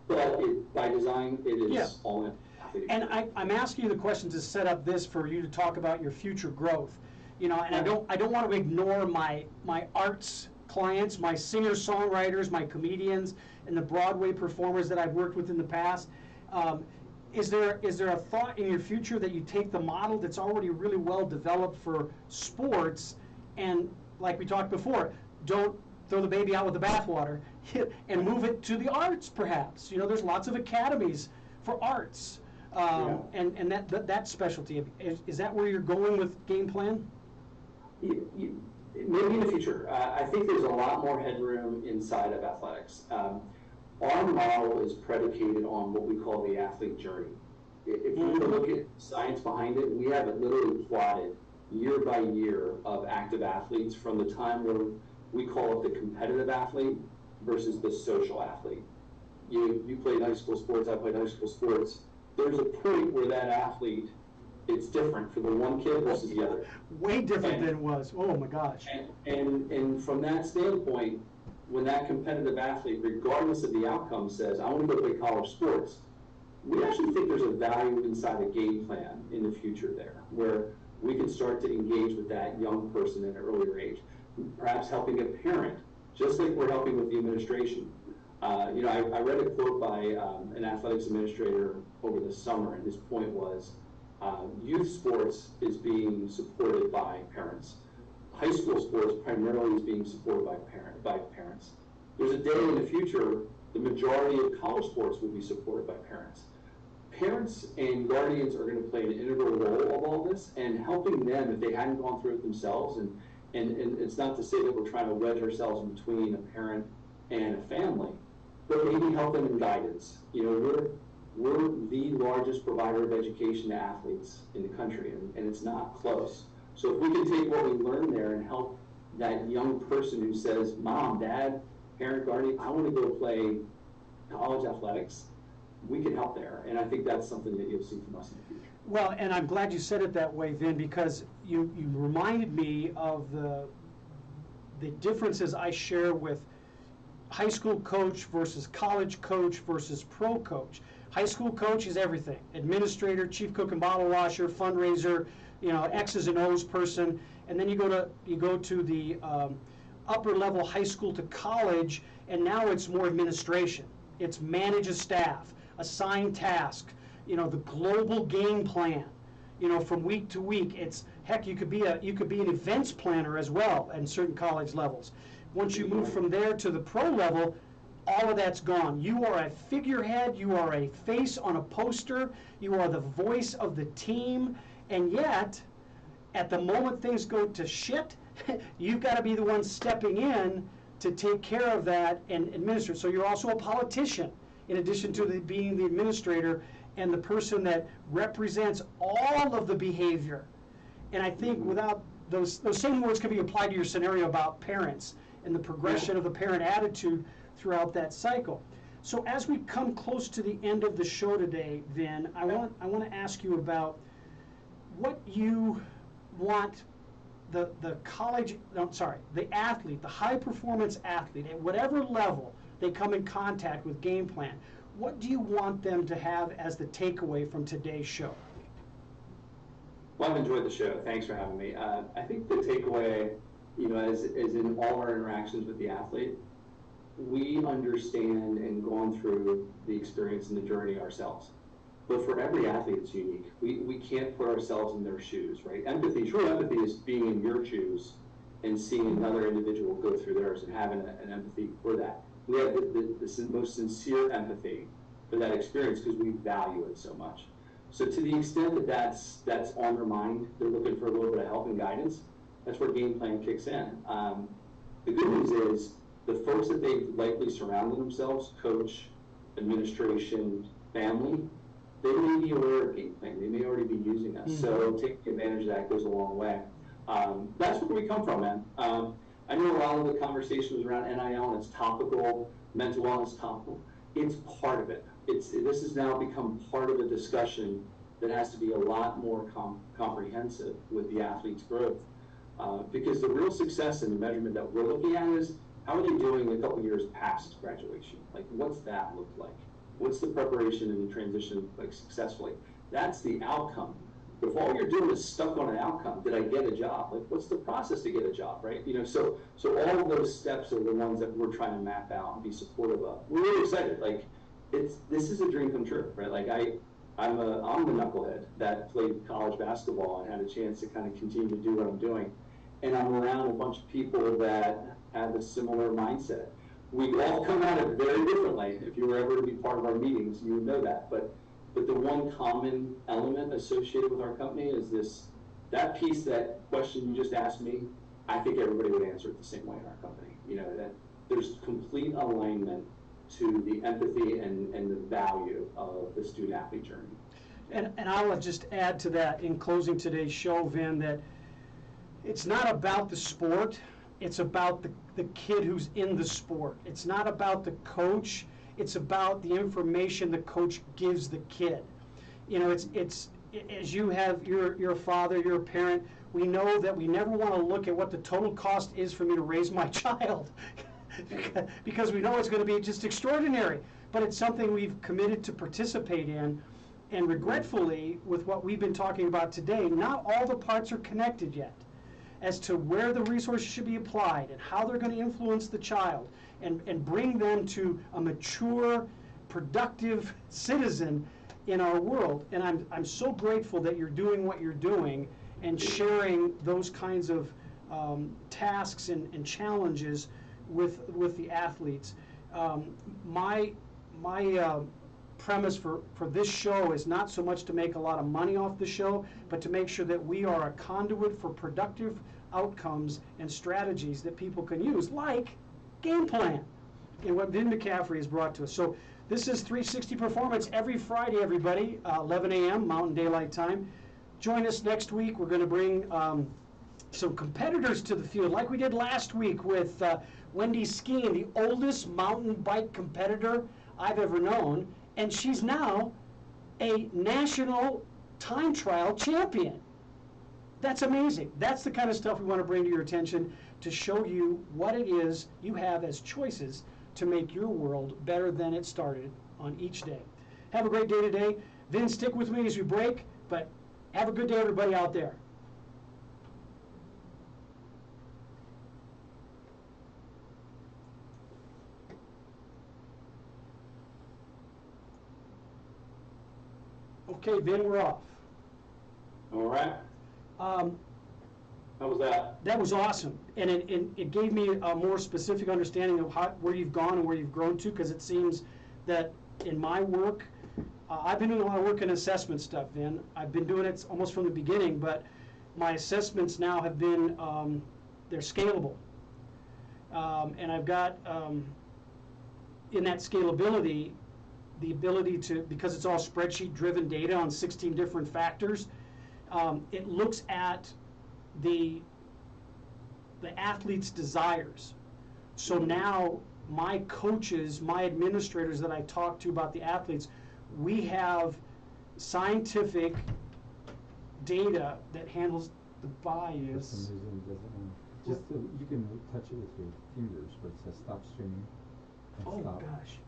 But by design, it is all in. And I'm asking you the question to set up this for you to talk about your future growth. And I don't want to ignore my arts clients, my singer-songwriters, my comedians, and the Broadway performers that I've worked with in the past. Is there a thought in your future that you take the model that's already really well developed for sports, and like we talked before, don't throw the baby out with the bathwater, and move it to the arts, perhaps? There's lots of academies for arts, and that specialty. Is that where you're going with game plan? Maybe in the future. I think there's a lot more headroom inside of athletics. Our model is predicated on what we call the athlete journey. If you look at science behind it, we have it literally plotted year by year of active athletes from the time where we call it the competitive athlete versus the social athlete. you played high school sports, I played high school sports. There's a point where that athlete, it's different for the one kid versus the other. Way different than it was. Oh my gosh. And from that standpoint, when that competitive athlete, regardless of the outcome, says, I want to go play college sports, we actually think there's a value inside a game plan in the future there, where we can start to engage with that young person at an earlier age. Perhaps helping a parent, just like we're helping with the administration. I read a quote by an athletics administrator over the summer, and his point was, youth sports is being supported by parents. High school sports primarily is being supported by parents. There's a day in the future, the majority of college sports will be supported by parents. Parents and guardians are going to play an integral role of all this, and helping them if they hadn't gone through it themselves. And it's not to say that we're trying to wedge ourselves in between a parent and a family, but maybe help them in guidance. We're the largest provider of education to athletes in the country, and it's not close. So if we can take what we learned there and help that young person who says, Mom, Dad, parent, guardian, I want to go play college athletics, we can help there. And I think that's something that you'll see from us in the future. Well, and I'm glad you said it that way, Vin, because you reminded me of the differences I share with high school coach versus college coach versus pro coach. High school coach is everything: administrator, chief cook and bottle washer, fundraiser, X's and O's person. And then you go to the upper level high school to college, and now it's more administration. It's manage a staff, assign task, the global game plan, from week to week. It's heck, you could be an events planner as well in certain college levels. Once you move from there to the pro level, all of that's gone. You are a figurehead, you are a face on a poster, you are the voice of the team, and yet, at the moment things go to shit, you've got to be the one stepping in to take care of that and administer. So you're also a politician, in addition to being the administrator and the person that represents all of the behavior. And I think without those same words can be applied to your scenario about parents and the progression of the parent attitude throughout that cycle. So as we come close to the end of the show today, Vin, I want to ask you about what you want the athlete, the high performance athlete, at whatever level they come in contact with game plan. What do you want them to have as the takeaway from today's show? Well, I've enjoyed the show. Thanks for having me. I think the takeaway, as in all our interactions with the athlete, we understand and gone through the experience and the journey ourselves. But for every athlete, it's unique. We can't put ourselves in their shoes, right? Empathy, true empathy is being in your shoes and seeing another individual go through theirs and having an empathy for that. We have the most sincere empathy for that experience because we value it so much. So to the extent that that's on their mind, they're looking for a little bit of help and guidance, that's where game plan kicks in. The good news is the folks that they've likely surrounded themselves, coach, administration, family, they may be aware of game plan. They may already be using us. Mm-hmm. So taking advantage of that goes a long way. That's where we come from, man. I know a lot of the conversation was around NIL, and it's topical, mental wellness topical. It's part of it. This has now become part of a discussion that has to be a lot more comprehensive with the athlete's growth. Because the real success and the measurement that we're looking at is, how are they doing a couple years past graduation? Like, what's that look like? What's the preparation and the transition like successfully? That's the outcome. But if all you're doing is stuck on an outcome, did I get a job? Like, what's the process to get a job, right? So all of those steps are the ones that we're trying to map out and be supportive of. We're really excited. Like, this is a dream come true, right? Like, I'm the knucklehead that played college basketball and had a chance to kind of continue to do what I'm doing. And I'm around a bunch of people that have a similar mindset. We all come at it very differently. If you were ever to be part of our meetings, you would know that. But the one common element associated with our company is that piece, that question you just asked me, I think everybody would answer it the same way in our company. That there's complete alignment to the empathy and the value of the student-athlete journey. And I will just add to that in closing today's show, Vin, that it's not about the sport. It's about the kid who's in the sport. It's not about the coach. It's about the information the coach gives the kid. You know, it's as you're a father, you're a parent, we know that we never want to look at what the total cost is for me to raise my child because we know it's going to be just extraordinary. But it's something we've committed to participate in, and regretfully, with what we've been talking about today, not all the parts are connected yet as to where the resources should be applied and how they're going to influence the child and bring them to a mature, productive citizen in our world. And I'm so grateful that you're doing what you're doing and sharing those kinds of tasks and challenges with the athletes. My premise for this show is not so much to make a lot of money off the show, but to make sure that we are a conduit for productive outcomes and strategies that people can use, like game plan, and what Vin McCaffrey has brought to us. So this is 360 Performance every Friday, everybody, 11 a.m. Mountain Daylight Time. Join us next week. We're going to bring some competitors to the field, like we did last week with Wendy Skeen, the oldest mountain bike competitor I've ever known, and she's now a national time trial champion. That's amazing. That's the kind of stuff we want to bring to your attention to show you what it is you have as choices to make your world better than it started on each day. Have a great day today. Vin, stick with me as we break, but have a good day, everybody out there. Okay, Vin, we're off. All right. How was that? That was awesome, and it gave me a more specific understanding of where you've gone and where you've grown to, because it seems that in my work, I've been doing a lot of work in assessment stuff, Vin. I've been doing it almost from the beginning, but my assessments now have been, they're scalable. And I've got, in that scalability, the ability to, because it's all spreadsheet-driven data on 16 different factors, it looks at the athlete's desires. So now my coaches, my administrators that I talk to about the athletes, we have scientific data that handles the bias. Just you can touch it with your fingers, where it says stop streaming. Oh stop. gosh.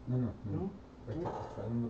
No. No? Right, try them